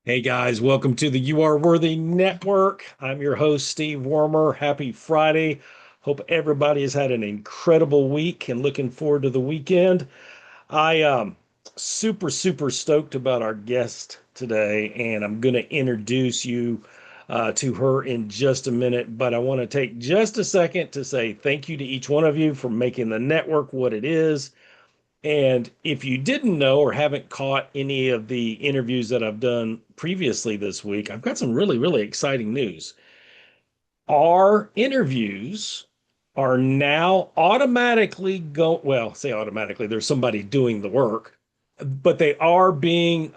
Hey guys, welcome to the You Are Worthy Network. I'm your host, Steve Warmer. Happy Friday. Hope everybody has had an incredible week and looking forward to the weekend. I super stoked about our guest today, and I'm going to introduce you to her in just a minute. But I want to take just a second to say thank you to each one of you for making the network what it is. And if you didn't know or haven't caught any of the interviews that I've done previously this week, I've got some really exciting news. Our interviews are now automatically say automatically, there's somebody doing the work, but they are being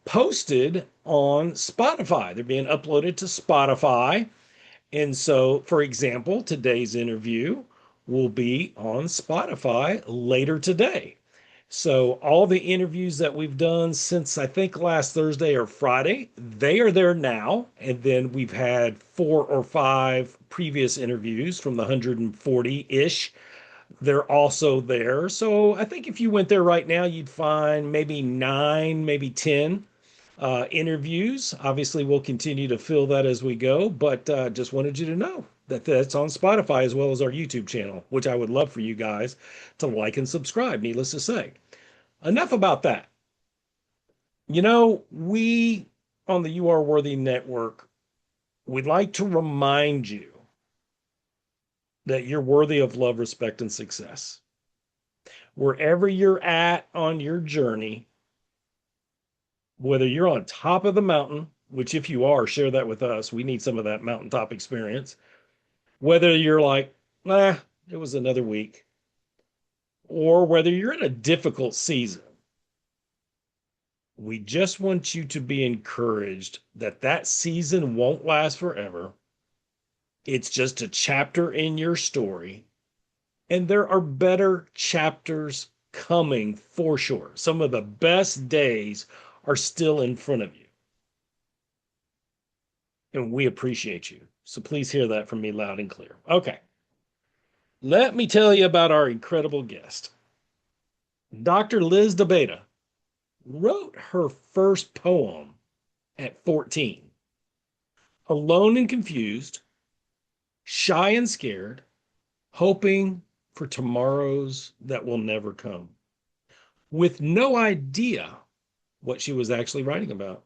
posted on Spotify. They're being uploaded to Spotify. And so, for example, today's interview will be on Spotify later today. So all the interviews that we've done since I think last Thursday or Friday, they are there now. And then we've had 4 or 5 previous interviews from the 140-ish. They're also there. So I think if you went there right now, you'd find maybe 9, maybe 10 interviews. Obviously, we'll continue to fill that as we go, but just wanted you to know that that's on Spotify as well as our YouTube channel, which I would love for you guys to like and subscribe, needless to say. Enough about that. We on the You Are Worthy Network, we'd like to remind you that you're worthy of love, respect, and success. Wherever you're at on your journey, whether you're on top of the mountain, which if you are, share that with us. We need some of that mountaintop experience. Whether you're like, it was another week, or whether you're in a difficult season, we just want you to be encouraged that that season won't last forever. It's just a chapter in your story, and there are better chapters coming for sure. Some of the best days are still in front of you, and we appreciate you. So please hear that from me loud and clear. Okay, let me tell you about our incredible guest. Dr. Liz DeBetta wrote her first poem at 14. Alone and confused, shy and scared, hoping for tomorrows that will never come, with no idea what she was actually writing about.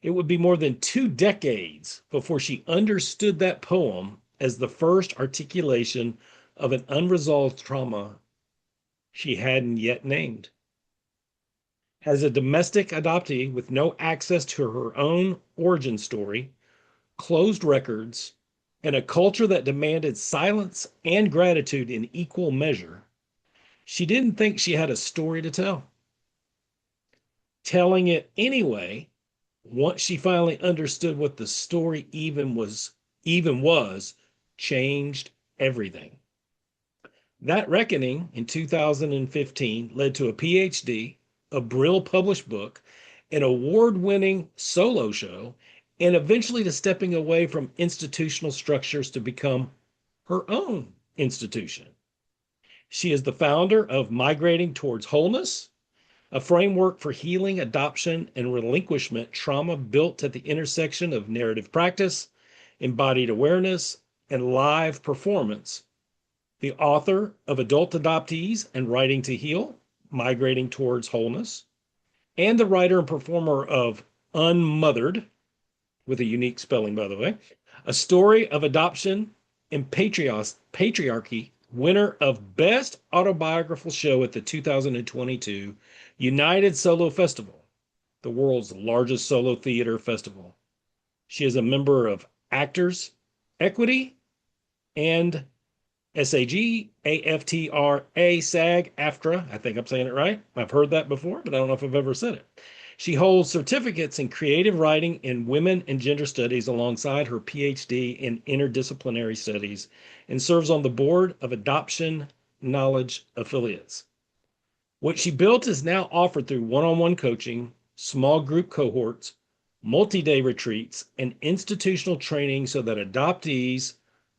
It would be more than 2 decades before she understood that poem as the first articulation of an unresolved trauma she hadn't yet named. As a domestic adoptee with no access to her own origin story, closed records, and a culture that demanded silence and gratitude in equal measure, she didn't think she had a story to tell. Telling it anyway, once she finally understood what the story even was, changed everything. That reckoning in 2015 led to a PhD, a Brill published book, an award-winning solo show, and eventually to stepping away from institutional structures to become her own institution. She is the founder of Migrating Towards Wholeness, a framework for healing, adoption, and relinquishment trauma built at the intersection of narrative practice, embodied awareness, and live performance. The author of Adult Adoptees and Writing to Heal, Migrating Towards Wholeness, and the writer and performer of Unmothered, with a unique spelling, by the way, a story of adoption and patriarchy, winner of Best Autobiographical Show at the 2022 United Solo Festival, the world's largest solo theater festival. She is a member of Actors Equity and SAG, AFTRA, SAG, AFTRA. I think I'm saying it right. I've heard that before, but I don't know if I've ever said it. She holds certificates in creative writing in women and gender studies alongside her PhD in interdisciplinary studies and serves on the board of Adoption Knowledge Affiliates. What she built is now offered through one-on-one coaching, small group cohorts, multi-day retreats, and institutional training so that adoptees,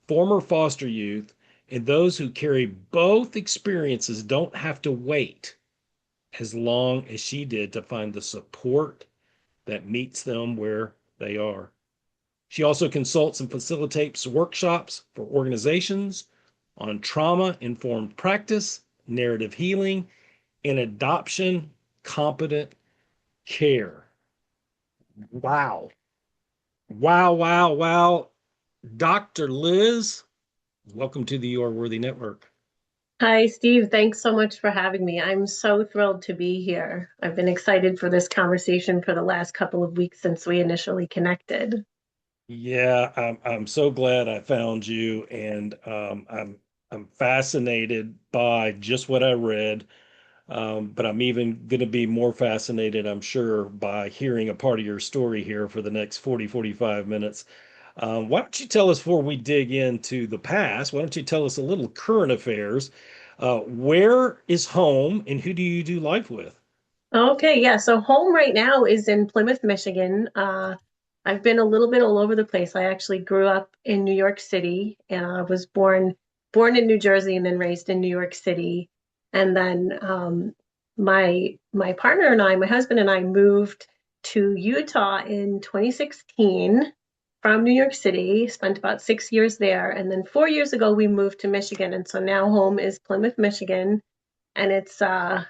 former foster youth, and those who carry both experiences don't have to wait as long as she did to find the support that meets them where they are. She also consults and facilitates workshops for organizations on trauma informed practice, narrative healing, and adoption competent care. Wow. Wow, wow, wow. Dr. Liz, welcome to the You Are Worthy Network. Hi, Steve. Thanks so much for having me. I'm so thrilled to be here. I've been excited for this conversation for the last couple of weeks since we initially connected. Yeah, I'm so glad I found you, and I'm fascinated by just what I read. But I'm even going to be more fascinated, I'm sure, by hearing a part of your story here for the next 45 minutes. Why don't you tell us before we dig into the past? Why don't you tell us a little current affairs? Where is home, and who do you do life with? Okay, yeah. So home right now is in Plymouth, Michigan. I've been a little bit all over the place. I actually grew up in New York City, and I was born in New Jersey and then raised in New York City. And then my partner and I, my husband and I, moved to Utah in 2016 from New York City. Spent about 6 years there, and then 4 years ago we moved to Michigan. And so now home is Plymouth, Michigan, and it's for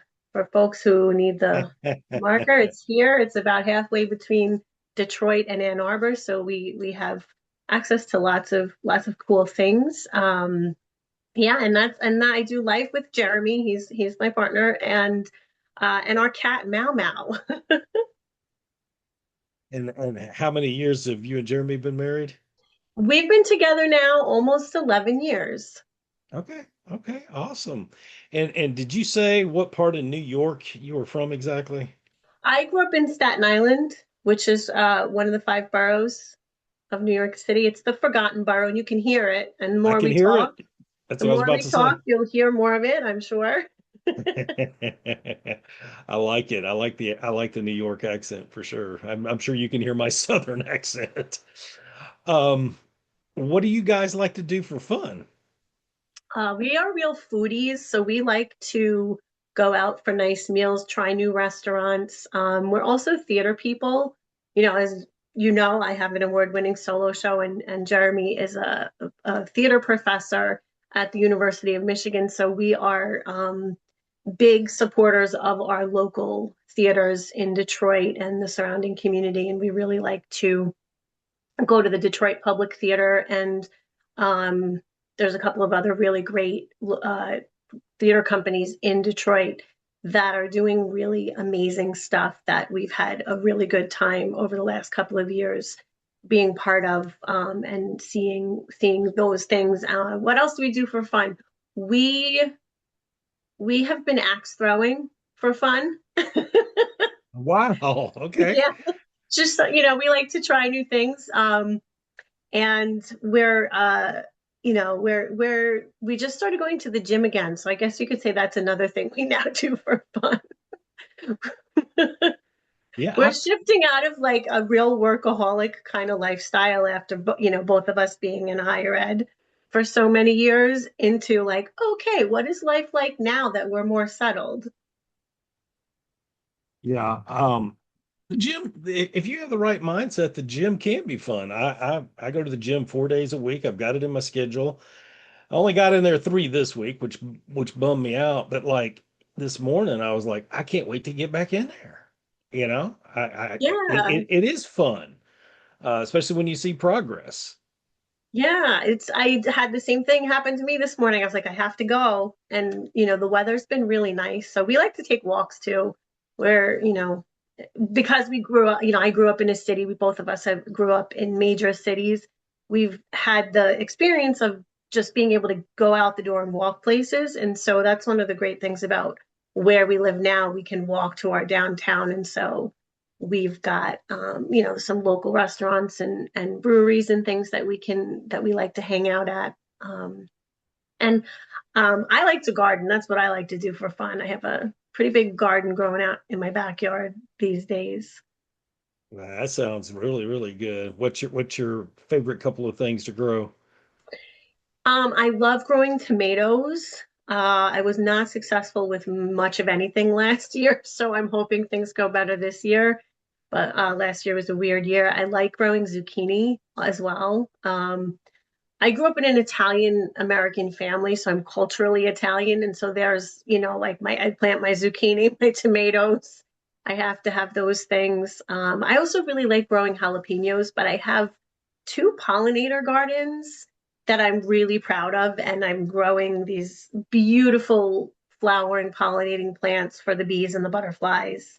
folks who need the marker, it's here. It's about halfway between Detroit and Ann Arbor, so we have access to lots of cool things. Yeah, and I do life with Jeremy. He's my partner, and our cat Mau Mau. And how many years have you and Jeremy been married? We've been together now almost 11 years. Okay, okay, awesome. And did you say what part of New York you were from exactly? I grew up in Staten Island, which is one of the five boroughs of New York City. It's the forgotten borough, and you can hear it. And I can hear it. That's the what I was more about we to talk, say. you'll hear more of it, I'm sure. I like it. I like the New York accent for sure. I'm sure you can hear my Southern accent. Um, what do you guys like to do for fun? We are real foodies, so we like to go out for nice meals, try new restaurants. We're also theater people. As you know, I have an award-winning solo show, and Jeremy is a theater professor at the University of Michigan. So we are big supporters of our local theaters in Detroit and the surrounding community, and we really like to go to the Detroit Public Theater, and um, there's a couple of other really great theater companies in Detroit that are doing really amazing stuff that we've had a really good time over the last couple of years being part of, and seeing those things. What else do we do for fun? We we have been axe throwing for fun. Wow. Okay. Yeah, just we like to try new things. And we just started going to the gym again, so I guess you could say that's another thing we now do for fun. Yeah. We're shifting out of like a real workaholic kind of lifestyle after both of us being in higher ed for so many years into like, okay, what is life like now that we're more settled? Yeah. The gym, if you have the right mindset, the gym can be fun. I go to the gym 4 days a week. I've got it in my schedule. I only got in there three this week, which bummed me out. But like this morning, I was like, I can't wait to get back in there. Yeah. It is fun, especially when you see progress. Yeah, I had the same thing happen to me this morning. I was like, I have to go. And the weather's been really nice. So we like to take walks too, where, because we grew up, I grew up in a city. We both of us have grew up in major cities. We've had the experience of just being able to go out the door and walk places. And so that's one of the great things about where we live now. We can walk to our downtown. And so we've got some local restaurants and breweries and things that we like to hang out at. And I like to garden. That's what I like to do for fun. I have a pretty big garden growing out in my backyard these days. That sounds really, really good. What's your favorite couple of things to grow? I love growing tomatoes. I was not successful with much of anything last year, so I'm hoping things go better this year. but last year was a weird year. I like growing zucchini as well. I grew up in an Italian American family, so I'm culturally Italian. And so there's, like my eggplant, my zucchini, my tomatoes. I have to have those things. I also really like growing jalapenos, but I have two pollinator gardens that I'm really proud of, and I'm growing these beautiful flowering pollinating plants for the bees and the butterflies.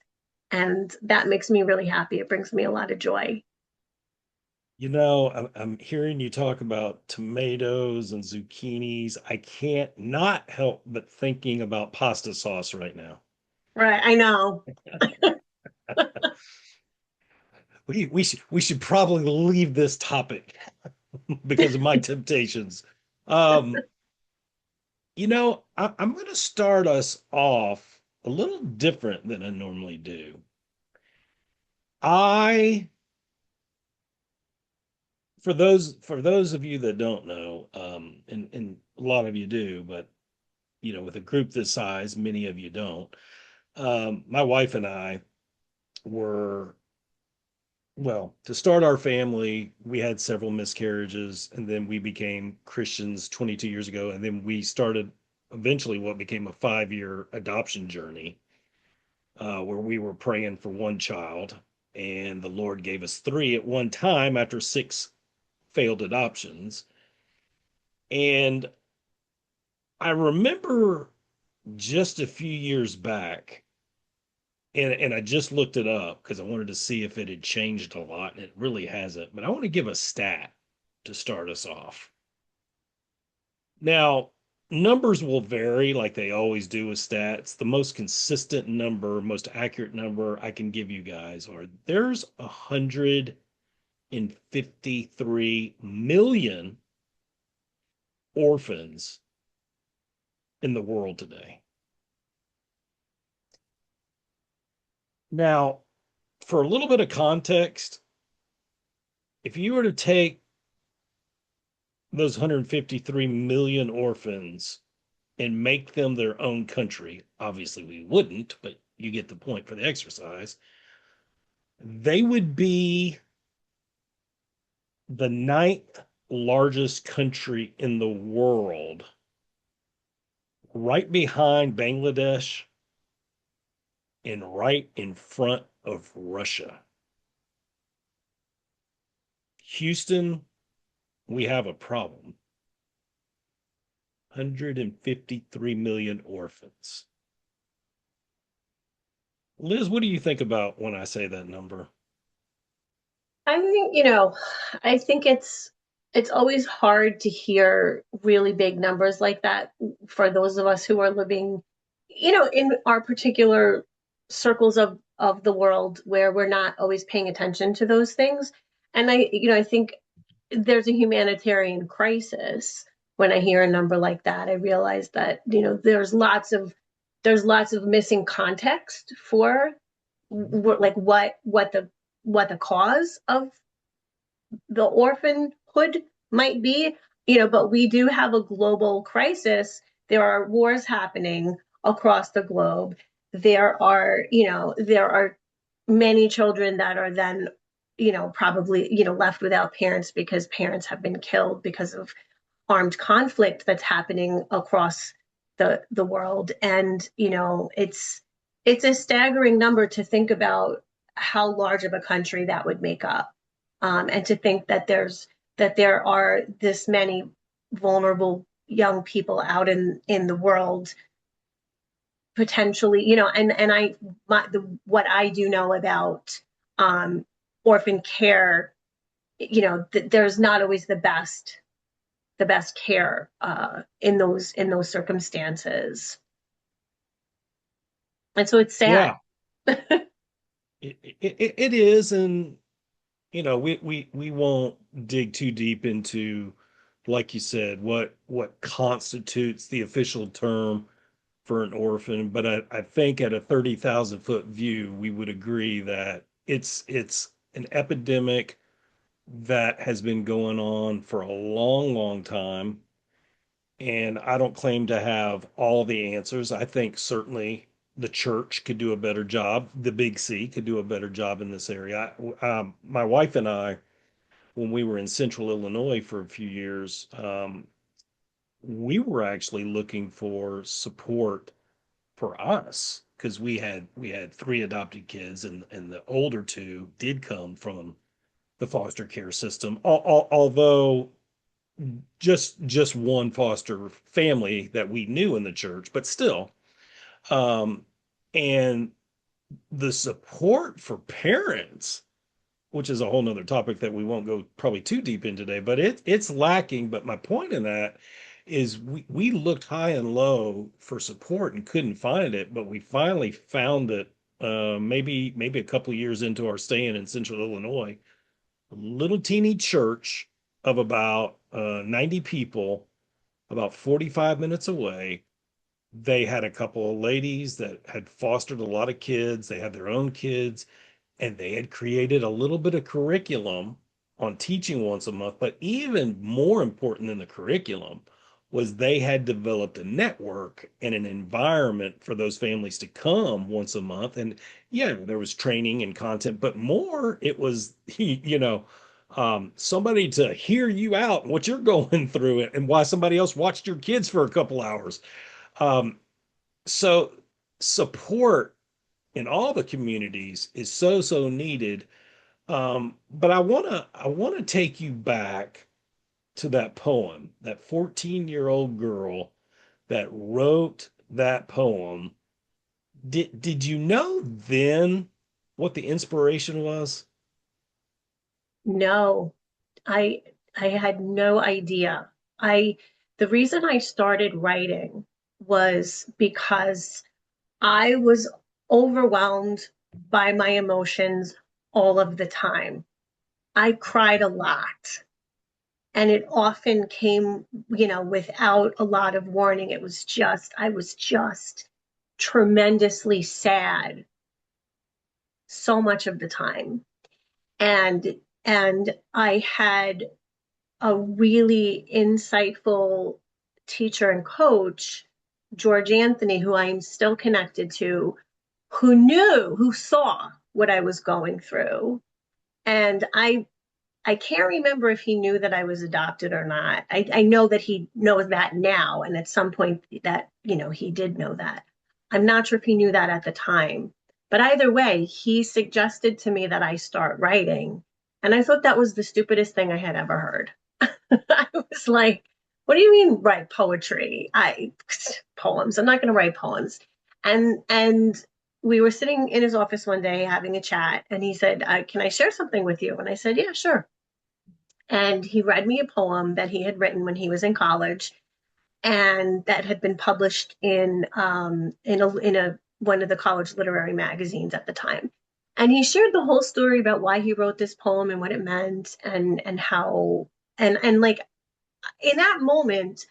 And that makes me really happy. It brings me a lot of joy. I'm hearing you talk about tomatoes and zucchinis. I can't not help but thinking about pasta sauce right now. Right, I know. We should probably leave this topic because of my temptations. Um, I'm going to start us off a little different than I normally do. I, for those of you that don't know, and a lot of you do, but with a group this size, many of you don't. My wife and I were, well, to start our family, we had several miscarriages, and then we became Christians 22 years ago, and then we started eventually what became a 5-year adoption journey, where we were praying for one child, and the Lord gave us three at one time after six failed adoptions. And I remember just a few years back, and I just looked it up because I wanted to see if it had changed a lot, and it really hasn't. But I want to give a stat to start us off. Now, numbers will vary like they always do with stats. The most consistent number, most accurate number I can give you guys are there's 153 million orphans in the world today. Now, for a little bit of context, if you were to take those 153 million orphans and make them their own country, obviously we wouldn't, but you get the point for the exercise, they would be the ninth largest country in the world, right behind Bangladesh and right in front of Russia. Houston, we have a problem. 153 million orphans. Liz, what do you think about when I say that number? I think, I think it's always hard to hear really big numbers like that for those of us who are living, in our particular circles of the world where we're not always paying attention to those things. And I think there's a humanitarian crisis when I hear a number like that. I realize that, there's lots of missing context for like what the cause of the orphanhood might be, but we do have a global crisis. There are wars happening across the globe. There are many children that are then, probably, left without parents because parents have been killed because of armed conflict that's happening across the world. And it's a staggering number to think about how large of a country that would make up, and to think that there are this many vulnerable young people out in the world, potentially, and what I do know about um, orphan care, there's not always the best care in those circumstances, and so it's sad. Yeah, it is, and we won't dig too deep into, like you said, what constitutes the official term for an orphan, but I think at a 30,000 foot view, we would agree that it's an epidemic that has been going on for a long, long time. And I don't claim to have all the answers. I think certainly the church could do a better job. The big C could do a better job in this area. My wife and I, when we were in central Illinois for a few years, we were actually looking for support for us because we had three adopted kids, and the older two did come from the foster care system. Although just one foster family that we knew in the church, but still, um, and the support for parents, which is a whole nother topic that we won't go probably too deep in today, but it's lacking. But my point in that is we looked high and low for support and couldn't find it, but we finally found it maybe a couple of years into our staying in central Illinois, a little teeny church of about 90 people, about 45 minutes away. They had a couple of ladies that had fostered a lot of kids. They had their own kids, and they had created a little bit of curriculum on teaching once a month. But even more important than the curriculum was they had developed a network and an environment for those families to come once a month. And yeah, there was training and content, but more it was, somebody to hear you out and what you're going through and why somebody else watched your kids for a couple hours. Um, so support in all the communities is so needed. But I want to take you back to that poem, that 14-year-old girl that wrote that poem. Did you know then what the inspiration was? No, I I had no idea. I the reason I started writing was because I was overwhelmed by my emotions all of the time. I cried a lot, and it often came, without a lot of warning. I was just tremendously sad so much of the time. And I had a really insightful teacher and coach, George Anthony, who I am still connected to, who saw what I was going through. And I can't remember if he knew that I was adopted or not. I know that he knows that now, and at some point that, he did know that. I'm not sure if he knew that at the time. But either way, he suggested to me that I start writing. And I thought that was the stupidest thing I had ever heard. I was like, what do you mean write poetry? I poems. I'm not going to write poems. And we were sitting in his office one day having a chat, and he said, "Can I share something with you?" And I said, "Yeah, sure." And he read me a poem that he had written when he was in college, and that had been published in a one of the college literary magazines at the time. And he shared the whole story about why he wrote this poem and what it meant, and how, and like, in that moment,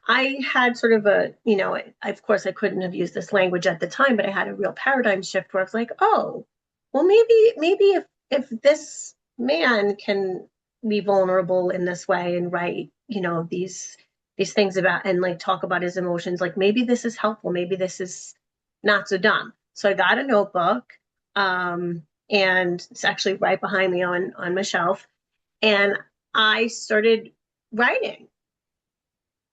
I had sort of of course I couldn't have used this language at the time, but I had a real paradigm shift where I was like, oh, well, maybe if this man can be vulnerable in this way and write, these things about, and like talk about his emotions, like maybe this is helpful, maybe this is not so dumb. So I got a notebook, and it's actually right behind me on my shelf, and I started writing.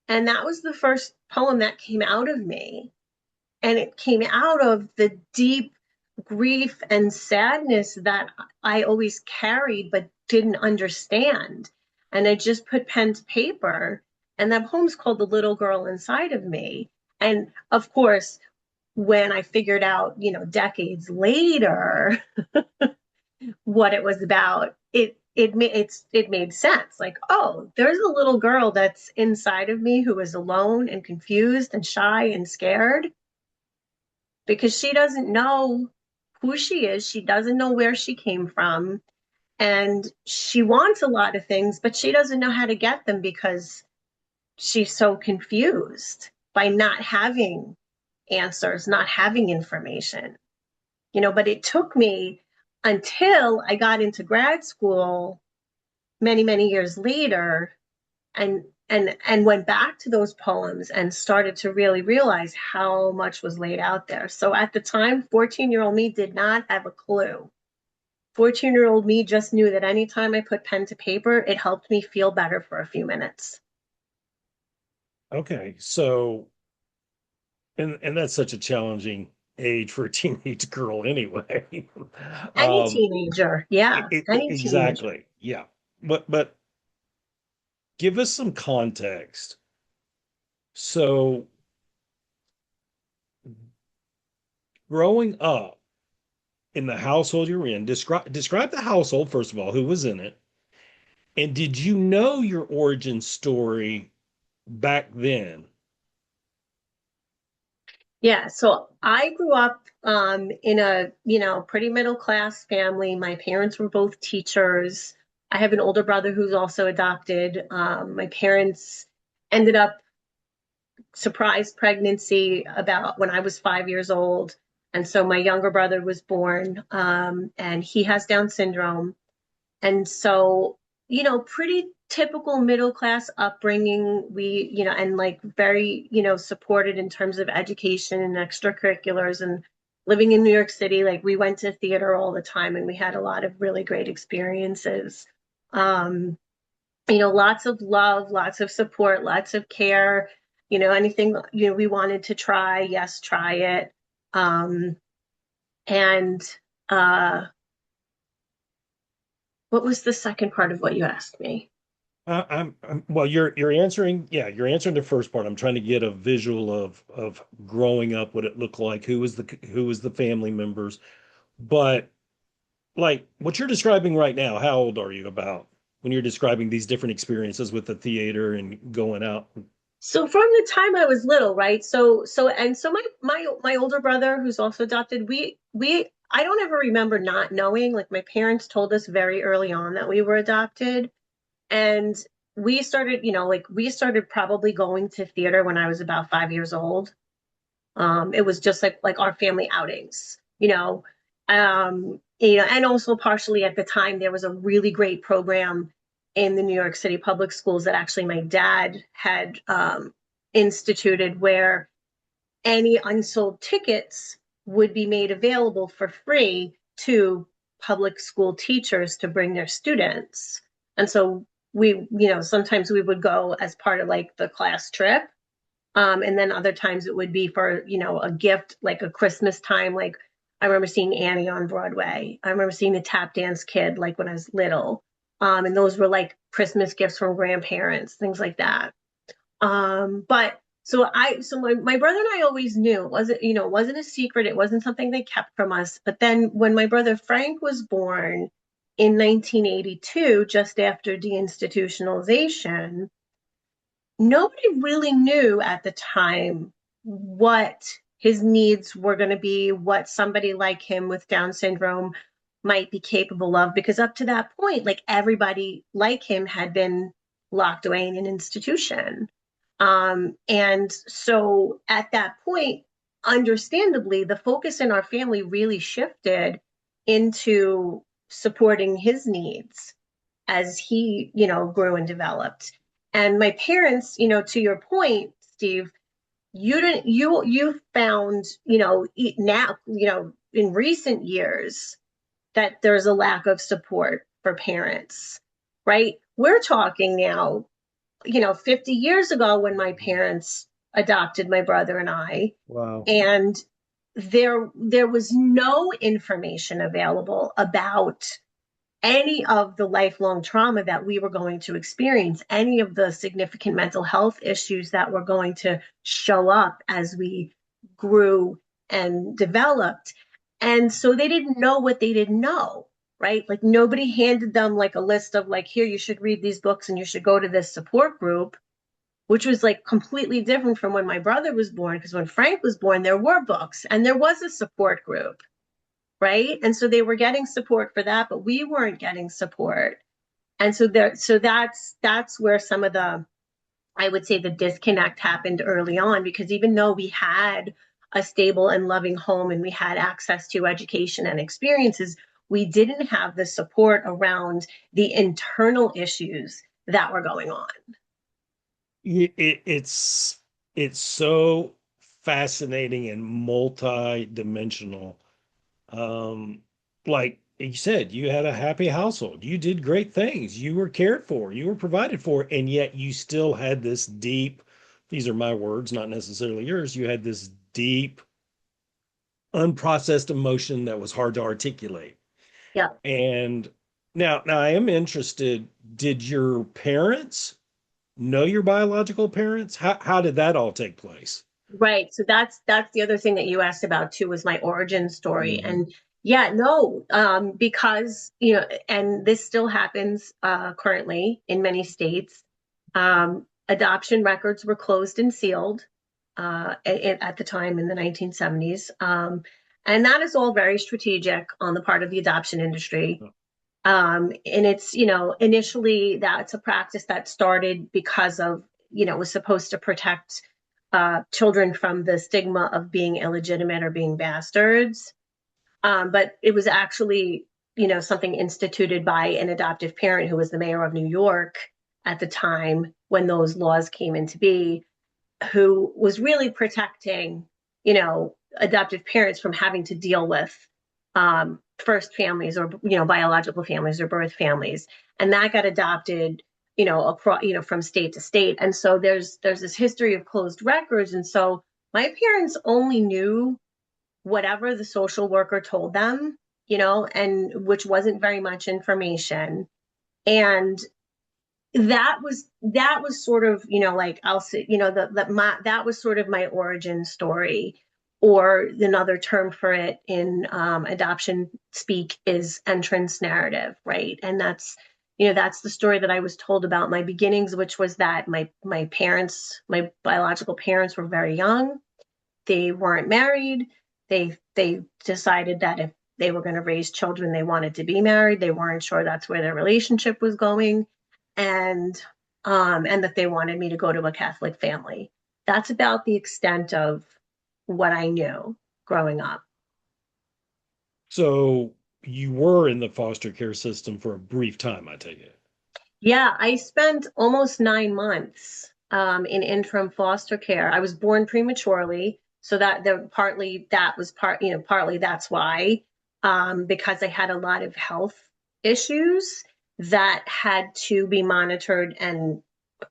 And that was the first poem that came out of me. And it came out of the deep grief and sadness that I always carried but didn't understand. And I just put pen to paper. And that poem's called The Little Girl Inside of Me. And of course, when I figured out, decades later, what it was about, it made sense. Like, oh, there's a little girl that's inside of me who is alone and confused and shy and scared because she doesn't know who she is. She doesn't know where she came from. And she wants a lot of things, but she doesn't know how to get them because she's so confused by not having answers, not having information. But it took me until I got into grad school many, many years later, and and went back to those poems and started to really realize how much was laid out there. So at the time, 14-year-old me did not have a clue. 14-year-old me just knew that anytime I put pen to paper, it helped me feel better for a few minutes. Okay. So, and that's such a challenging age for a teenage girl anyway. Any um teenager, yeah, any teenager. exactly. Yeah. But give us some context. So, growing up in the household you're in, describe the household first of all, who was in it, and did you know your origin story back then? Yeah, so I grew up in a, pretty middle class family. My parents were both teachers. I have an older brother who's also adopted. My parents ended up surprise pregnancy about when I was 5 years old. And so my younger brother was born, and he has Down syndrome. And so, pretty typical middle class upbringing. We, and like very, supported in terms of education and extracurriculars and living in New York City. Like we went to theater all the time and we had a lot of really great experiences. Um, lots of love, lots of support, lots of care. Anything, we wanted to try, yes, try it. Um, and uh, what was the second part of what you asked me? Well, you're answering, yeah, you're answering the first part. I'm trying to get a visual of growing up, what it looked like, who was the family members. But like what you're describing right now, how old are you about when you're describing these different experiences with the theater and going out? So from the time I was little, right? So my older brother, who's also adopted, we I don't ever remember not knowing. Like my parents told us very early on that we were adopted, and we started probably going to theater when I was about 5 years old. It was just like our family outings, and also partially at the time there was a really great program in the New York City public schools that actually my dad had instituted, where any unsold tickets would be made available for free to public school teachers to bring their students. And so sometimes we would go as part of like the class trip, and then other times it would be for, a gift, like a Christmas time. Like I remember seeing Annie on Broadway. I remember seeing the Tap Dance Kid, like when I was little. And those were like Christmas gifts from grandparents, things like that. But so my brother and I always knew it wasn't a secret. It wasn't something they kept from us. But then when my brother Frank was born in 1982, just after deinstitutionalization, nobody really knew at the time what his needs were going to be, what somebody like him with Down syndrome might be capable of, because up to that point, like everybody like him had been locked away in an institution. And so at that point, understandably, the focus in our family really shifted into supporting his needs as he, grew and developed. And my parents, to your point, Steve, you found, now, in recent years that there's a lack of support for parents, right? We're talking now, 50 years ago when my parents adopted my brother and I, Wow. and there was no information available about any of the lifelong trauma that we were going to experience, any of the significant mental health issues that were going to show up as we grew and developed. And so they didn't know what they didn't know, right? Like nobody handed them like a list of like, here, you should read these books and you should go to this support group, which was like completely different from when my brother was born. Because when Frank was born, there were books and there was a support group, right? And so they were getting support for that, but we weren't getting support. And so that's where some of the, I would say, the disconnect happened early on, because even though we had a stable and loving home and we had access to education and experiences, we didn't have the support around the internal issues that were going on. It's so fascinating and multi-dimensional. Um, like you said, you had a happy household. You did great things. You were cared for. You were provided for, and yet you still had this deep, these are my words, not necessarily yours. You had this deep, unprocessed emotion that was hard to articulate. Yeah. And now I am interested, did your parents know your biological parents? How did that all take place? Right. So that's the other thing that you asked about too, was my origin story. Hmm. And yeah, no, because and this still happens currently in many states. Adoption records were closed and sealed at the time in the 1970s. And that is all very strategic on the part of the adoption industry. And it's, initially that's a practice that started because of, it was supposed to protect children from the stigma of being illegitimate or being bastards. But it was actually, something instituted by an adoptive parent who was the mayor of New York at the time when those laws came into be, who was really protecting, adoptive parents from having to deal with first families or biological families or birth families, and that got adopted, across, from state to state. And so there's this history of closed records, and so my parents only knew whatever the social worker told them, and which wasn't very much information. And that was sort of, like, I'll say, that was sort of my origin story, or another term for it in adoption speak is entrance narrative, right? And that's the story that I was told about my beginnings, which was that my parents, my biological parents, were very young. They weren't married. They decided that if they were going to raise children, they wanted to be married. They weren't sure that's where their relationship was going, and and that they wanted me to go to a Catholic family. That's about the extent of what I knew growing up. So you were in the foster care system for a brief time, I take it. Yeah, I spent almost 9 months in interim foster care. I was born prematurely, so that was partly that's why, because I had a lot of health issues that had to be monitored and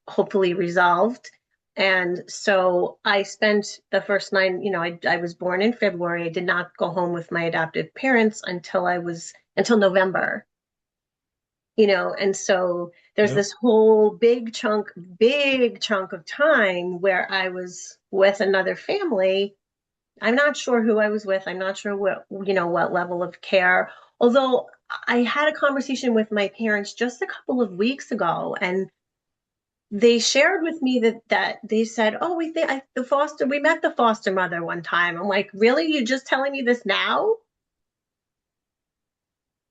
hopefully resolved. And so I spent the first nine, I was born in February. I did not go home with my adoptive parents until November, and so there's Yep. this whole big chunk of time where I was with another family. I'm not sure who I was with. I'm not sure what level of care. Although I had a conversation with my parents just a couple of weeks ago, and they shared with me that they said, "Oh, we met the foster mother one time." I'm like, "Really? You just telling me this now?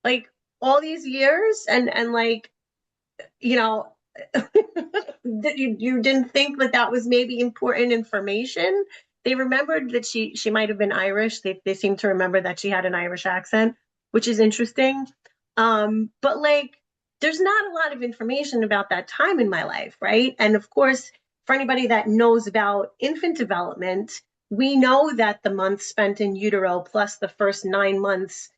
Like all these years?" And like, you know, that you didn't think that was maybe important information. They remembered that she might have been Irish. They seem to remember that she had an Irish accent, which is interesting. But like, there's not a lot of information about that time in my life, right? And of course, for anybody that knows about infant development, we know that the months spent in utero plus the first 9 months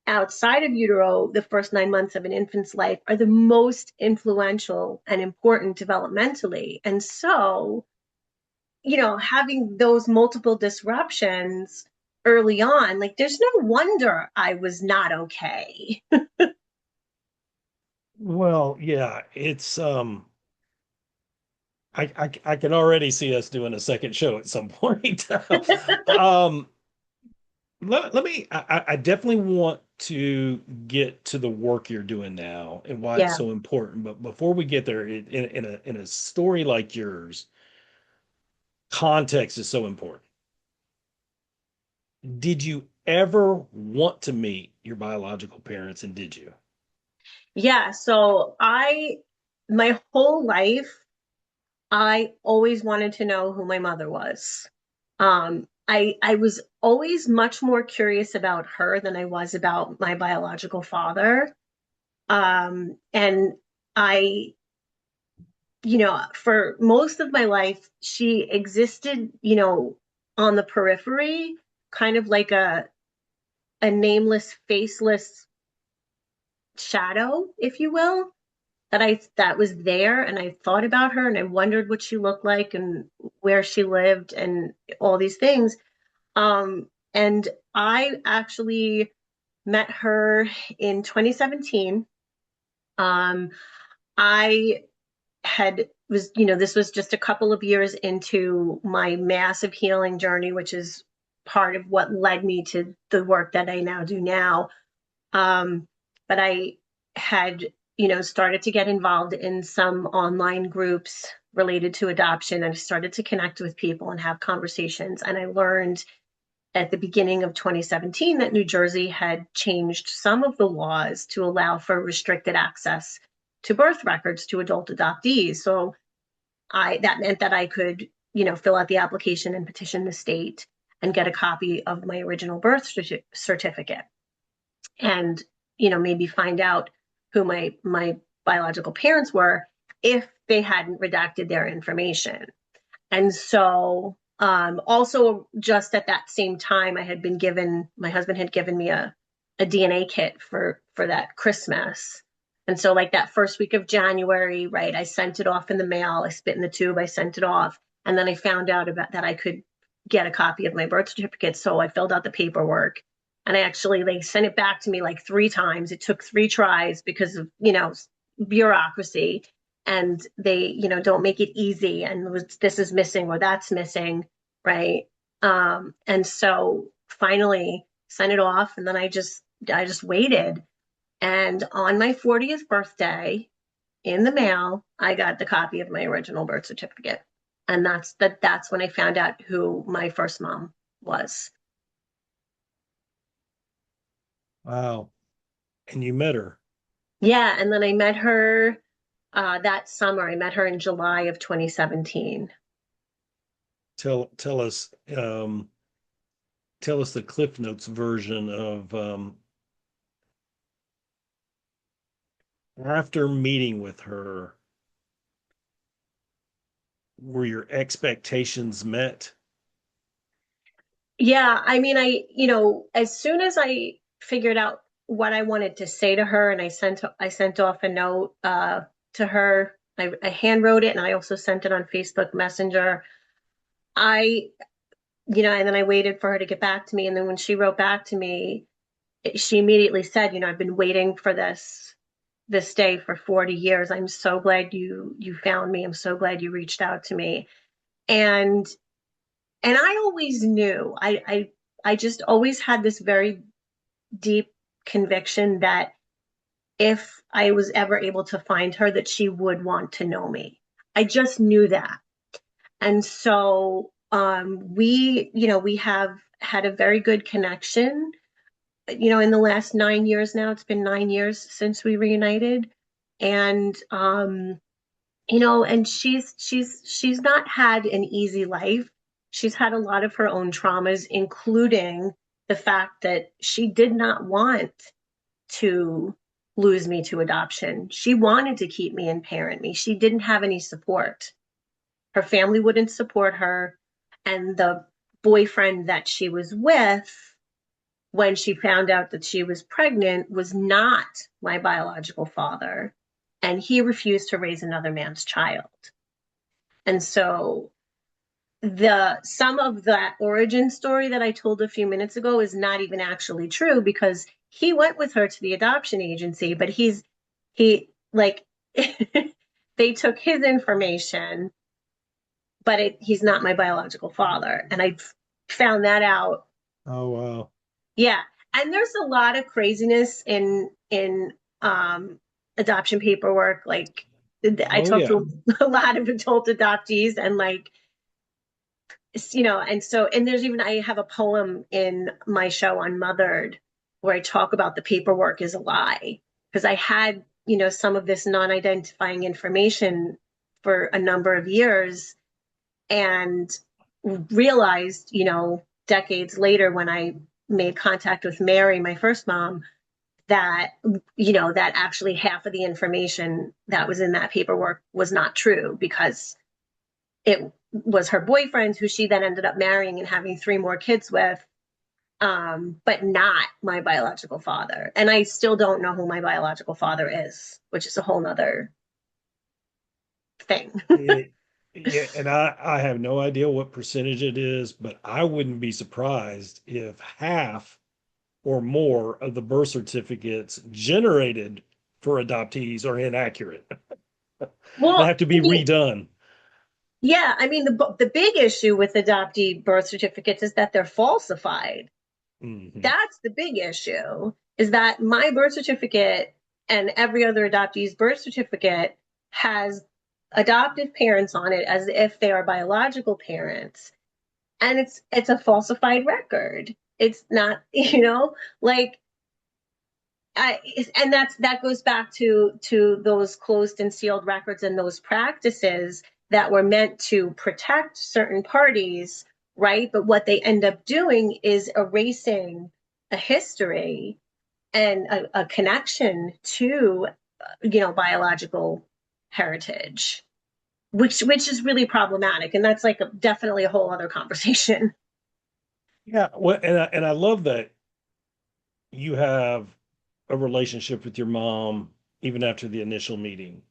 outside of utero, the first 9 months of an infant's life, are the most influential and important developmentally. And so, having those multiple disruptions early on, like, there's no wonder I was not okay. Well, yeah, it's I can already see us doing a second show at some point. Um let me I definitely want to get to the work you're doing now and why it's Yeah. so important. But before we get there, in a story like yours, context is so important. Did you ever want to meet your biological parents, and did you? Yeah. So my whole life, I always wanted to know who my mother was. I was always much more curious about her than I was about my biological father. And I, for most of my life, she existed, on the periphery, kind of like a nameless, faceless shadow, if you will, that was there, and I thought about her and I wondered what she looked like and where she lived and all these things. And I actually met her in 2017. Um, I had was this was just a couple of years into my massive healing journey, which is part of what led me to the work that I now do now. But I had started to get involved in some online groups related to adoption, and I started to connect with people and have conversations, and I learned at the beginning of 2017 that New Jersey had changed some of the laws to allow for restricted access to birth records to adult adoptees. So that meant that I could, fill out the application and petition the state and get a copy of my original birth certificate, and maybe find out who my biological parents were if they hadn't redacted their information. And so, also just at that same time, my husband had given me a DNA kit for that Christmas. And so like that first week of January, right, I sent it off in the mail. I spit in the tube, I sent it off. And then I found out about that I could get a copy of my birth certificate. So I filled out the paperwork, and they sent it back to me like 3 times. It took 3 tries because of, bureaucracy, and they don't make it easy, and this is missing or that's missing, right? And so finally sent it off, and then I just waited, and on my 40th birthday in the mail I got the copy of my original birth certificate, and that's when I found out who my first mom was. Wow. And you met her. Yeah, and then I met her that summer. I met her in July of 2017. Tell us tell us the Cliff Notes version of after meeting with her, were your expectations met? Yeah, I mean, as soon as I figured out what I wanted to say to her, and I sent off a note to her. I hand wrote it, and I also sent it on Facebook Messenger. I, and then I waited for her to get back to me, and then when she wrote back to me, she immediately said, I've been waiting for this day for 40 years. I'm so glad you found me. I'm so glad you reached out to me. And I always knew. I just always had this very deep conviction that if I was ever able to find her, that she would want to know me. I just knew that. And so we have had a very good connection. In the last 9 years now, it's been 9 years since we reunited. And and she's not had an easy life. She's had a lot of her own traumas, including the fact that she did not want to lose me to adoption. She wanted to keep me and parent me. She didn't have any support. Her family wouldn't support her, and the boyfriend that she was with when she found out that she was pregnant was not my biological father, and he refused to raise another man's child. And so some of that origin story that I told a few minutes ago is not even actually true, because he went with her to the adoption agency, but he like they took his information, but he's not my biological father, and I found that out. Oh wow. Yeah, and there's a lot of craziness in adoption paperwork. Like I Oh talked yeah. to a lot of adult adoptees, and like and there's even I have a poem in my show Unmothered where I talk about the paperwork is a lie, because I had some of this non-identifying information for a number of years, and realized decades later when I made contact with Mary, my first mom, that, that actually half of the information that was in that paperwork was not true, because it was her boyfriend who she then ended up marrying and having three more kids with, but not my biological father. And I still don't know who my biological father is, which is a whole nother thing. It, yeah, and I have no idea what percentage it is, but I wouldn't be surprised if half or more of the birth certificates generated for adoptees are inaccurate and Well, have to I be mean, redone. yeah, I mean, the big issue with adoptee birth certificates is that they're falsified. Mhm. That's the big issue, is that my birth certificate and every other adoptee's birth certificate has adoptive parents on it as if they are biological parents. And it's a falsified record. It's not, like I, and that goes back to those closed and sealed records and those practices that were meant to protect certain parties, right? But what they end up doing is erasing a history and a connection to, biological heritage, which is really problematic, and that's like definitely a whole other conversation. Yeah, well, and I love that you have a relationship with your mom even after the initial meeting.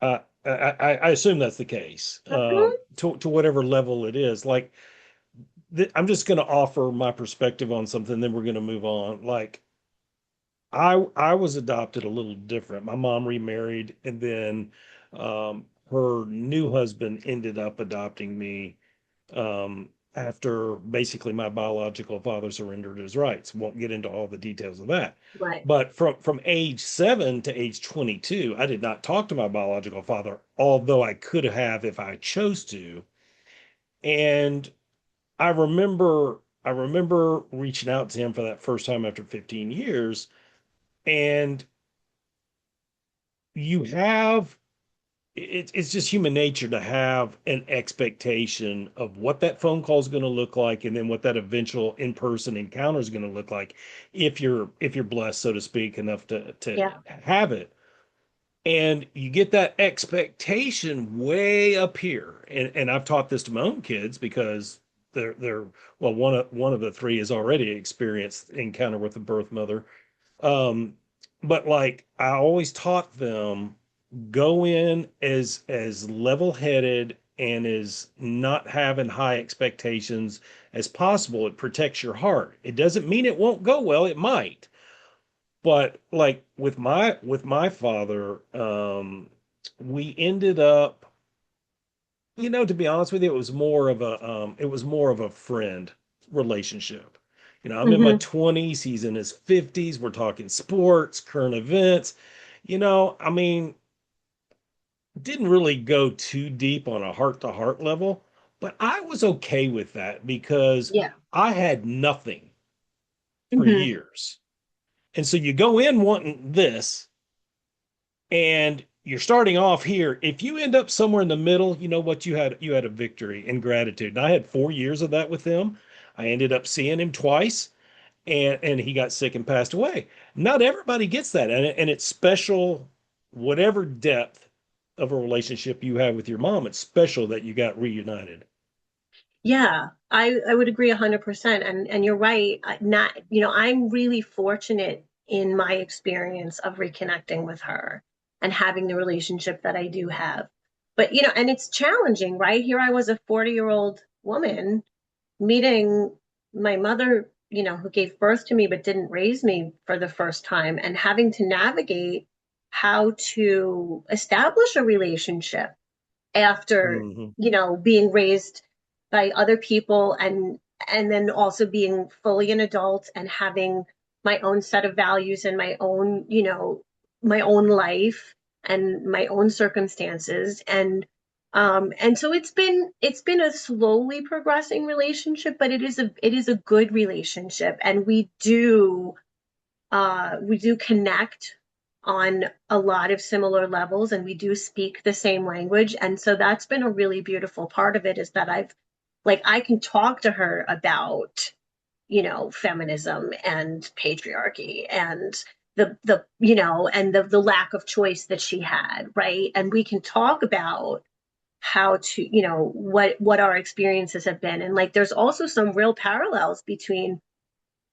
I assume that's the case, Mhm. to whatever level it is. Like, I'm just going to offer my perspective on something, then we're going to move on. Like, I was adopted a little different. My mom remarried, and then her new husband ended up adopting me after basically my biological father surrendered his rights. Won't get into all the details of that. Right. But from age 7 to age 22, I did not talk to my biological father, although I could have if I chose to. And I remember reaching out to him for that first time after 15 years. And you have it's just human nature to have an expectation of what that phone call is going to look like, and then what that eventual in-person encounter is going to look like, if you're blessed, so to speak, enough to Yeah. have it. And you get that expectation way up here. And I've taught this to my own kids, because they're well, one of the three has already experienced encounter with the birth mother. um but like, I always taught them, go in as level-headed and as not having high expectations as possible. It protects your heart. It doesn't mean it won't go well, it might. But like with my father, we ended up, to be honest with you, it was more of a friend relationship. I'm in my Hmm. 20s, he's in his 50s, we're talking sports, current events. I mean, didn't really go too deep on a heart to heart level, but I was okay with that because Yeah. I had nothing for Hmm. years. And so you go in wanting this, and you're starting off here. If you end up somewhere in the middle, you know what, you had a victory in gratitude. And I had 4 years of that with him. I ended up seeing him twice, and he got sick and passed away. Not everybody gets that, and it's special. Whatever depth of a relationship you have with your mom, it's special that you got reunited. Yeah, I would agree 100%. And you're right. Not, I'm really fortunate in my experience of reconnecting with her and having the relationship that I do have. But, and it's challenging, right? Here I was, a 40-year-old woman, meeting my mother, who gave birth to me but didn't raise me, for the first time, and having to navigate how to establish a relationship after, Hmm. being raised by other people, and then also being fully an adult and having my own set of values and my own life and my own circumstances. And so it's been a slowly progressing relationship, but it is a good relationship, and we do connect on a lot of similar levels, and we do speak the same language. And so that's been a really beautiful part of it, is that I can talk to her about, feminism and patriarchy and and the lack of choice that she had, right? And we can talk about how to, what our experiences have been. And like there's also some real parallels between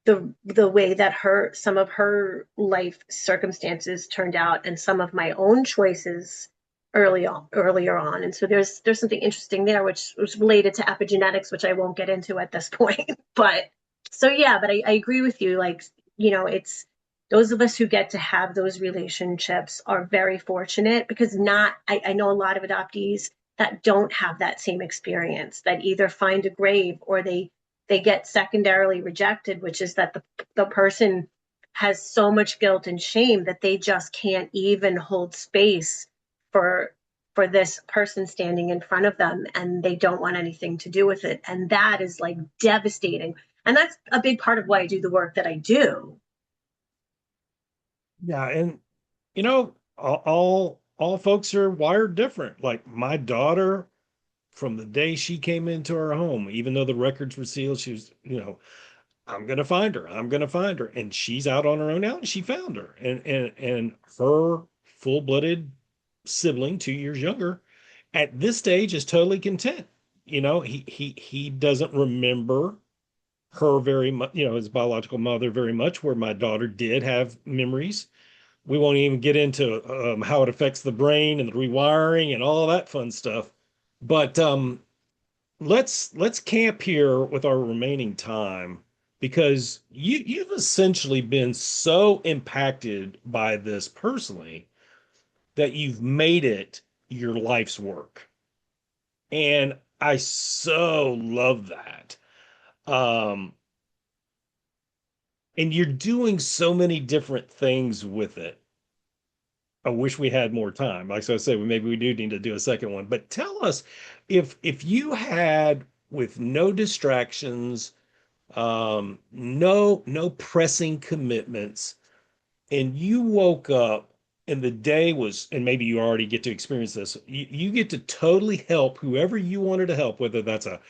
the way that some of her life circumstances turned out and some of my own choices earlier on. And so there's something interesting there which was related to epigenetics, which I won't get into at this point. But so yeah, but I agree with you. Like, it's those of us who get to have those relationships are very fortunate, because not I know a lot of adoptees that don't have that same experience, that either find a grave or they get secondarily rejected, which is that the person has so much guilt and shame that they just can't even hold space for this person standing in front of them, and they don't want anything to do with it. And that is like devastating. And that's a big part of why I do the work that I do. Yeah, and all folks are wired different. Like my daughter, from the day she came into our home, even though the records were sealed, she was, I'm gonna find her. I'm gonna find her. And she's out on her own now, and she found her. And her full-blooded sibling, 2 years younger, at this stage is totally content. He doesn't remember her very much, his biological mother very much, where my daughter did have memories. We won't even get into how it affects the brain and the rewiring and all that fun stuff. But let's camp here with our remaining time, because you've essentially been so impacted by this personally that you've made it your life's work. And I so love that. Um, and you're doing so many different things with it. I wish we had more time. Like, so I said, maybe we do need to do a second one. But tell us, if you had, with no distractions, no pressing commitments, and you woke up and the day was, and maybe you already get to experience this, you get to totally help whoever you wanted to help, whether that's a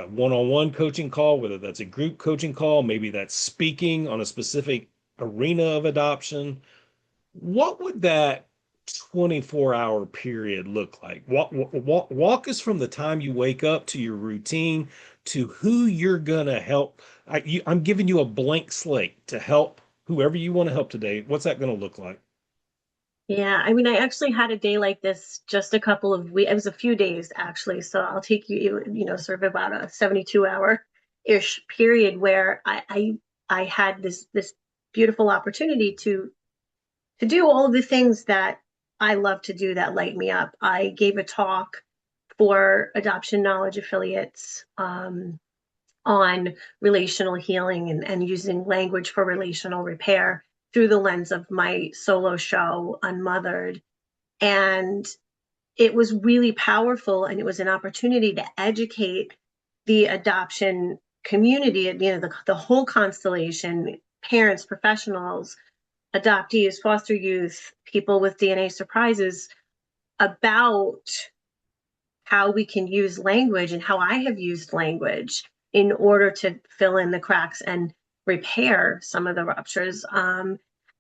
one-on-one coaching call, whether that's a group coaching call, maybe that's speaking on a specific arena of adoption. What would that 24-hour period look like? Walk us from the time you wake up to your routine to who you're gonna help. I'm giving you a blank slate to help whoever you want to help today. What's that gonna look like? Yeah, I mean, I actually had a day like this just a couple of weeks. It was a few days actually. So I'll take you, sort of about a 72-hour-ish period where I had this beautiful opportunity to do all of the things that I love to do that light me up. I gave a talk for Adoption Knowledge affiliates, on relational healing and using language for relational repair through the lens of my solo show, Unmothered. And it was really powerful. And it was an opportunity to educate the adoption community, the whole constellation, parents, professionals, adoptees, foster youth, people with DNA surprises, about how we can use language and how I have used language in order to fill in the cracks and repair some of the ruptures.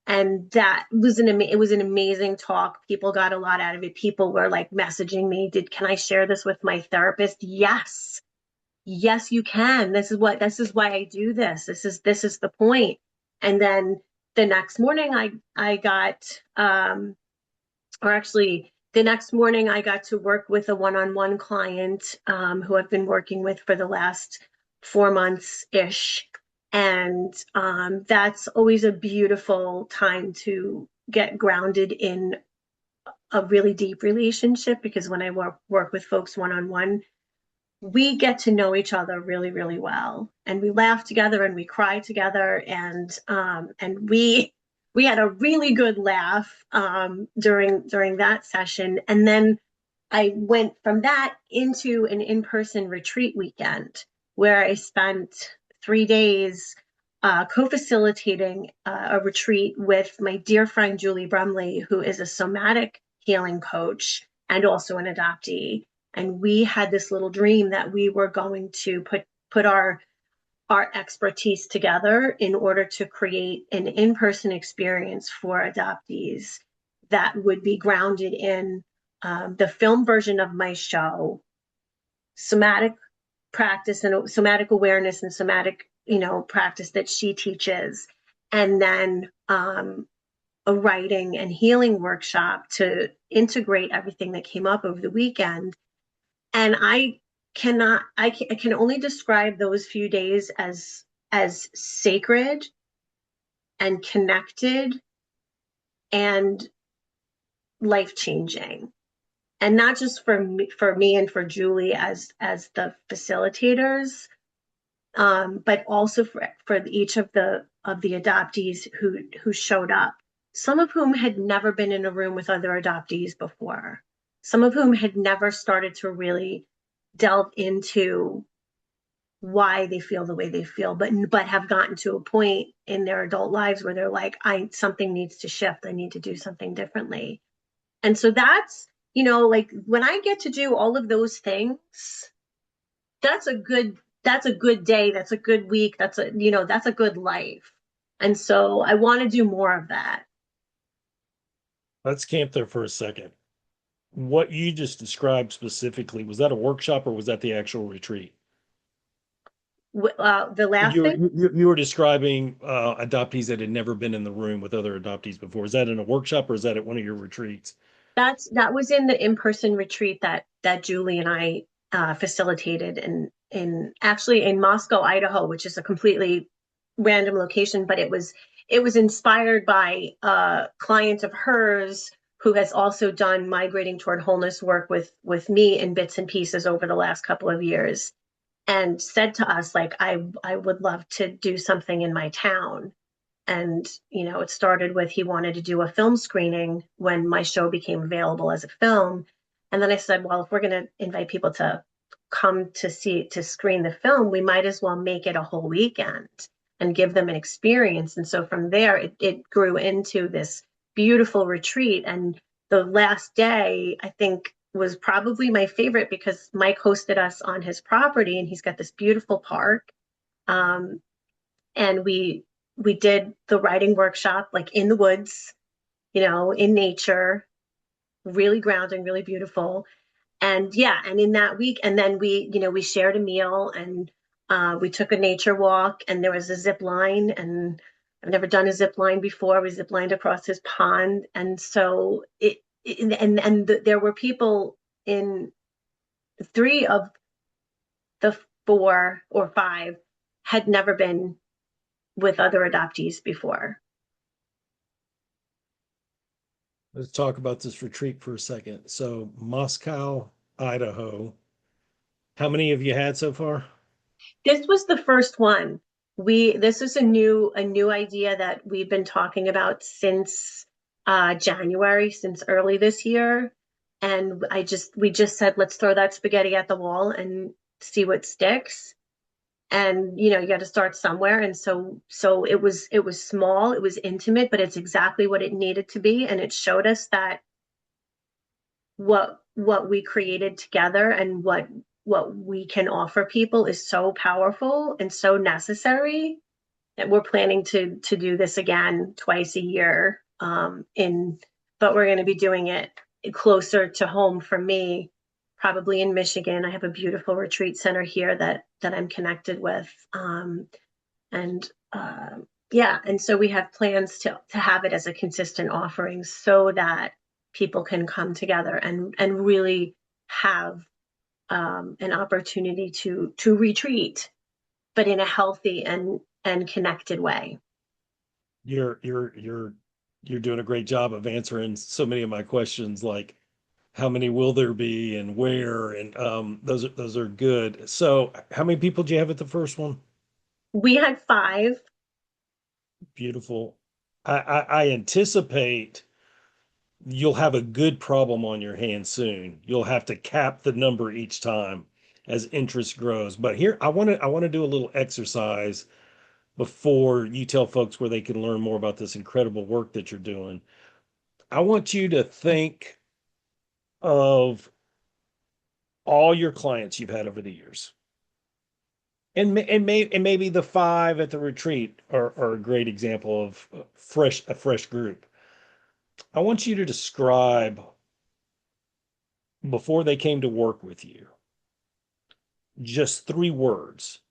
And that was it was an amazing talk. People got a lot out of it. People were like messaging me, can I share this with my therapist? Yes. Yes, you can. This is why I do this. This is the point. And then the next morning I got or actually the next morning I got to work with a one-on-one client, who I've been working with for the last 4 months ish. And that's always a beautiful time to get grounded in a really deep relationship, because when I work with folks one-on-one, we get to know each other really, really well, and we laugh together and we cry together, and we had a really good laugh during that session. And then I went from that into an in-person retreat weekend where I spent 3 days co-facilitating a retreat with my dear friend Julie Brumley, who is a somatic healing coach and also an adoptee. And we had this little dream that we were going to put our our expertise together in order to create an in-person experience for adoptees that would be grounded in the film version of my show, somatic practice and somatic awareness and somatic, practice that she teaches, and then a writing and healing workshop to integrate everything that came up over the weekend. And I can only describe those few days as sacred and connected and life changing, and not just for me and for Julie as the facilitators, but also for each of the adoptees who showed up, some of whom had never been in a room with other adoptees before, some of whom had never started to really delve into why they feel the way they feel, but have gotten to a point in their adult lives where they're like, I something needs to shift. I need to do something differently. And so that's, like when I get to do all of those things, that's a good day, that's a good week, that's a good life. And so I want to do more of that. Let's camp there for a second. What you just described specifically, was that a workshop or was that the actual retreat? The last You were thing, you were describing adoptees that had never been in the room with other adoptees before. Is that in a workshop or is that at one of your retreats? that was in the in-person retreat that Julie and I facilitated in actually in Moscow, Idaho, which is a completely random location, but it was inspired by a client of hers who has also done migrating toward wholeness work with me in bits and pieces over the last couple of years, and said to us like, I would love to do something in my town. And it started with he wanted to do a film screening when my show became available as a film. And then I said, well, if we're going to invite people to come to screen the film, we might as well make it a whole weekend and give them an experience. And so from there it grew into this beautiful retreat. And the last day, I think, was probably my favorite because Mike hosted us on his property and he's got this beautiful park. um, and we did the writing workshop like in the woods, in nature, really grounding, really beautiful. And yeah, and in that week, and then we shared a meal, and we took a nature walk, and there was a zip line, and I've never done a zip line before. We zip lined across his pond. And so there were people in three of the four or five had never been with other adoptees before. Let's talk about this retreat for a second. So, Moscow, Idaho. How many have you had so far? This was the first one. This is a new idea that we've been talking about since January, since early this year. And we just said, let's throw that spaghetti at the wall and see what sticks. And you got to start somewhere. And so it was small, it was intimate, but it's exactly what it needed to be. And it showed us that what we created together and what we can offer people is so powerful and so necessary that we're planning to do this again twice a year, in but we're going to be doing it closer to home for me, probably in Michigan. I have a beautiful retreat center here that I'm connected with, and yeah, and so we have plans to have it as a consistent offering so that people can come together and really have an opportunity to retreat, but in a healthy and connected way. You're doing a great job of answering so many of my questions, like how many will there be and where, and those are good. So, how many people do you have at the first one? We had five. Beautiful. I anticipate you'll have a good problem on your hands soon. You'll have to cap the number each time as interest grows. But here, I want to do a little exercise before you tell folks where they can learn more about this incredible work that you're doing. I want you to think of all your clients you've had over the years And maybe the five at the retreat are a great example of a fresh group. I want you to describe before they came to work with you, just three words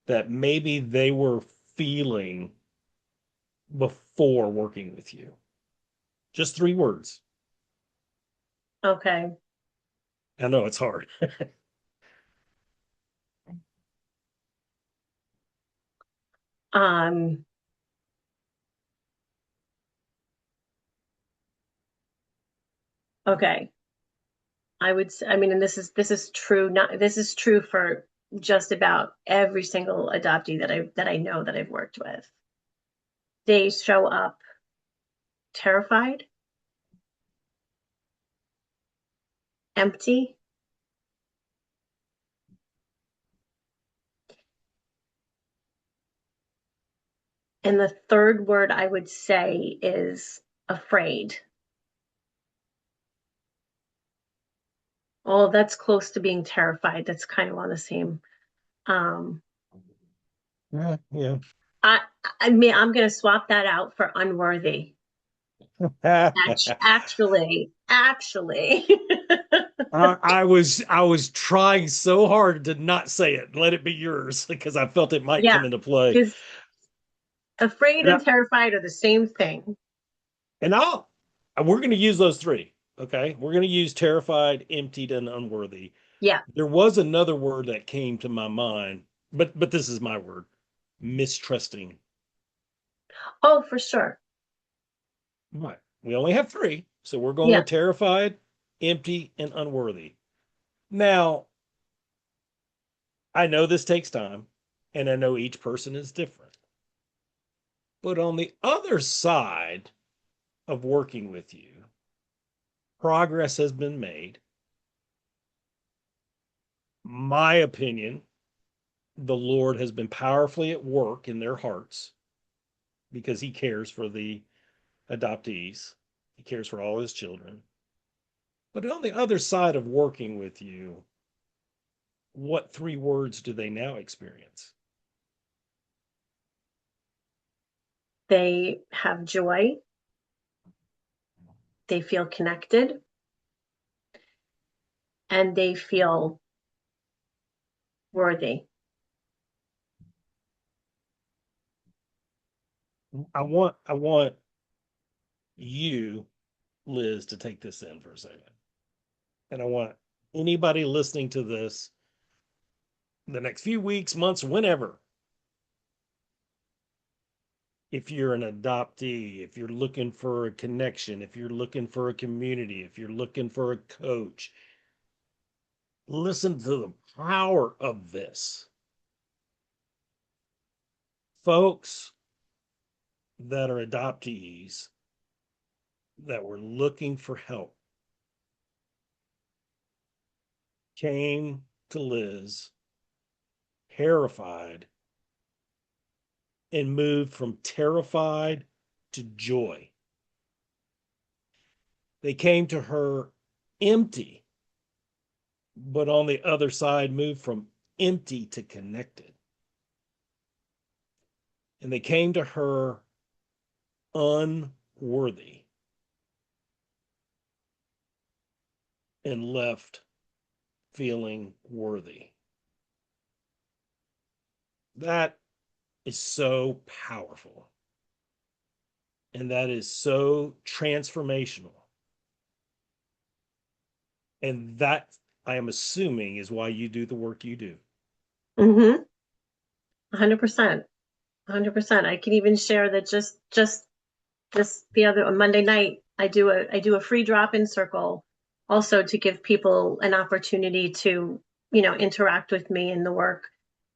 that maybe they were feeling before working with you. Just three words. Okay. I know it's hard. Um, okay. I mean, and this is true, not this is true for just about every single adoptee that I know that I've worked with. They show up terrified, empty, and the third word I would say is afraid. Oh, that's close to being terrified. That's kind of on the same. Um, Yeah, yeah. I I mean, I'm gonna swap that out for unworthy. Actually. I was trying so hard to not say it. Let it be yours because I felt it might Yeah, come into play. because afraid And and I, terrified are the same thing. and I'll we're going to use those three. Okay, we're going to use terrified, emptied, and unworthy. Yeah. There was another word that came to my mind, but this is my word: mistrusting. Oh, for sure. Right. We only have three, so we're going Yeah. with terrified, empty, and unworthy. Now, I know this takes time, and I know each person is different. But on the other side of working with you, progress has been made. My opinion, the Lord has been powerfully at work in their hearts because He cares for the adoptees, He cares for all His children. But on the other side of working with you, what three words do they now experience? They have joy, they feel connected, and they feel worthy. I want you, Liz, to take this in for a second. And I want anybody listening to this the next few weeks, months, whenever, if you're an adoptee, if you're looking for a connection, if you're looking for a community, if you're looking for a coach, listen to the power of this. Folks that are adoptees that were looking for help came to Liz terrified and moved from terrified to joy. They came to her empty, but on the other side, moved from empty to connected. And they came to her unworthy and left feeling worthy. That is so powerful. And that is so transformational. And that, I am assuming, is why you do the work you do. Mm-hmm. 100%. 100%. I can even share that just this the other on Monday night, I do a free drop-in circle also to give people an opportunity to, interact with me in the work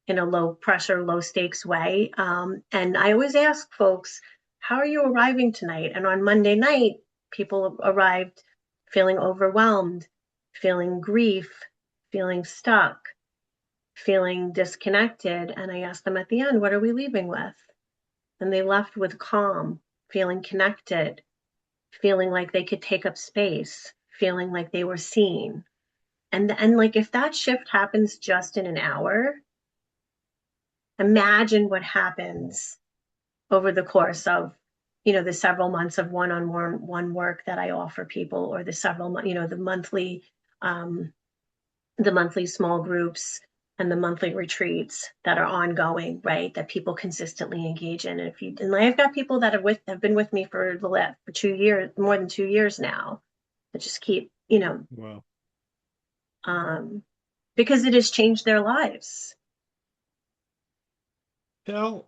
in a low pressure, low stakes way. And I always ask folks, how are you arriving tonight? And on Monday night, people arrived feeling overwhelmed, feeling grief, feeling stuck, feeling disconnected. And I asked them at the end, what are we leaving with? And they left with calm, feeling connected, feeling like they could take up space, feeling like they were seen. And like if that shift happens just in an hour, imagine what happens over the course of, the several months of one-on-one work that I offer people, or the um, the monthly small groups and the monthly retreats that are ongoing, right? That people consistently engage in. And I've got people that have been with me for for 2 years, more than 2 years now, that just keep, Wow. um, because it has changed their lives. Tell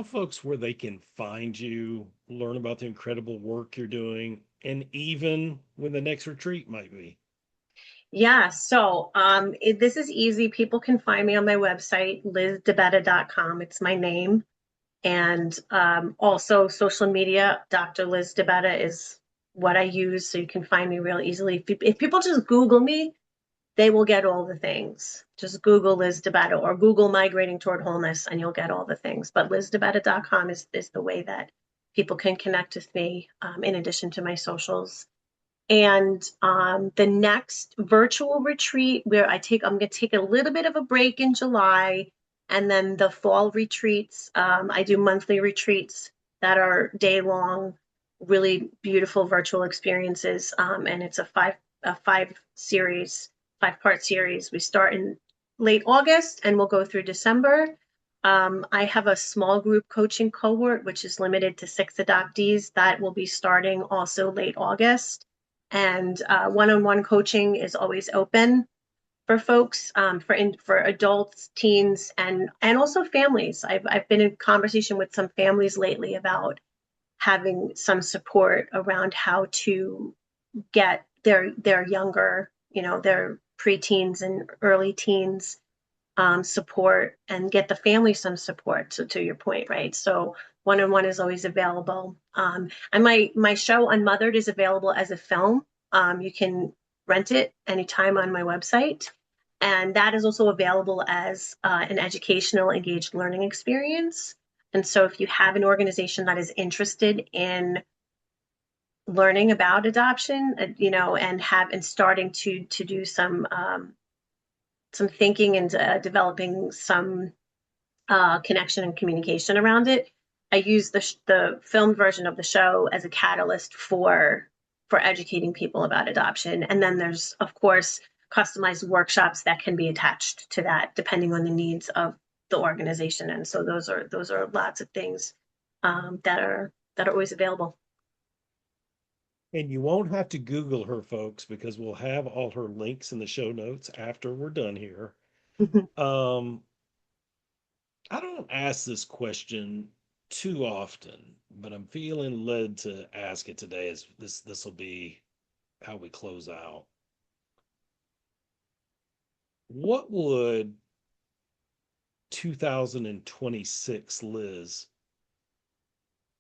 folks where they can find you, learn about the incredible work you're doing, and even when the next retreat might be. Yeah, so this is easy. People can find me on my website, lizdebetta.com. It's my name. And also social media, Dr. Liz DeBetta is what I use, so you can find me real easily. If people just Google me, they will get all the things. Just Google Liz DeBetta or Google migrating toward wholeness, and you'll get all the things. But lizdebetta.com is the way that people can connect with me, in addition to my socials. And the next virtual retreat, where I'm going to take a little bit of a break in July, and then the fall retreats, I do monthly retreats that are day long, really beautiful virtual experiences. And it's a 5-part series. We start in late August and we'll go through December. I have a small group coaching cohort, which is limited to 6 adoptees, that will be starting also late August. And one-on-one coaching is always open for folks, for adults, teens, and also families. I've been in conversation with some families lately about having some support around how to get their younger, their preteens and early teens, support, and get the family some support. So to your point, right? So one-on-one is always available. And my show Unmothered is available as a film. You can rent it anytime on my website. And that is also available as an educational engaged learning experience. And so if you have an organization that is interested in learning about adoption, and starting to do some thinking and developing some connection and communication around it, I use the film version of the show as a catalyst for educating people about adoption. And then there's, of course, customized workshops that can be attached to that, depending on the needs of the organization. And so those are lots of things, that are always available. And you won't have to Google her, folks, because we'll have all her links in the show notes after we're done here. Um, I don't ask this question too often, but I'm feeling led to ask it today, as this will be how we close out. What would 2026 Liz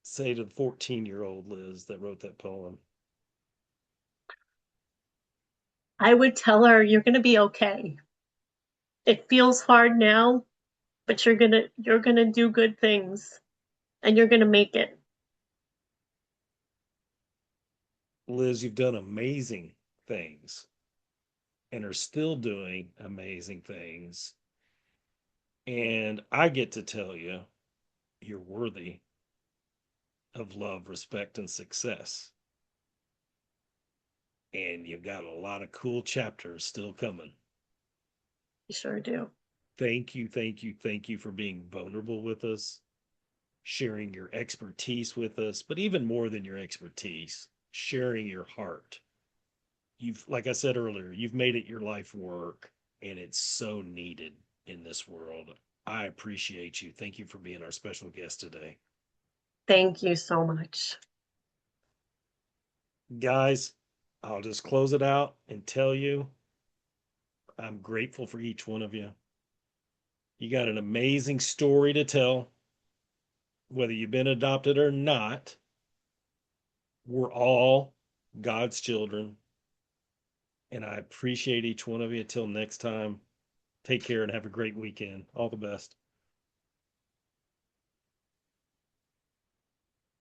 say to the 14-year-old Liz that wrote that poem? I would tell her, you're going to be okay. It feels hard now, but you're gonna do good things, and you're gonna make it. Liz, you've done amazing things and are still doing amazing things. And I get to tell you, you're worthy of love, respect, and success. And you've got a lot of cool chapters still coming. You sure do. Thank you, thank you, thank you for being vulnerable with us, sharing your expertise with us, but even more than your expertise, sharing your heart. Like I said earlier, you've made it your life work, and it's so needed in this world. I appreciate you. Thank you for being our special guest today. Thank you so much. Guys, I'll just close it out and tell you I'm grateful for each one of you. You got an amazing story to tell, whether you've been adopted or not. We're all God's children, and I appreciate each one of you. Until next time, take care and have a great weekend. All the best.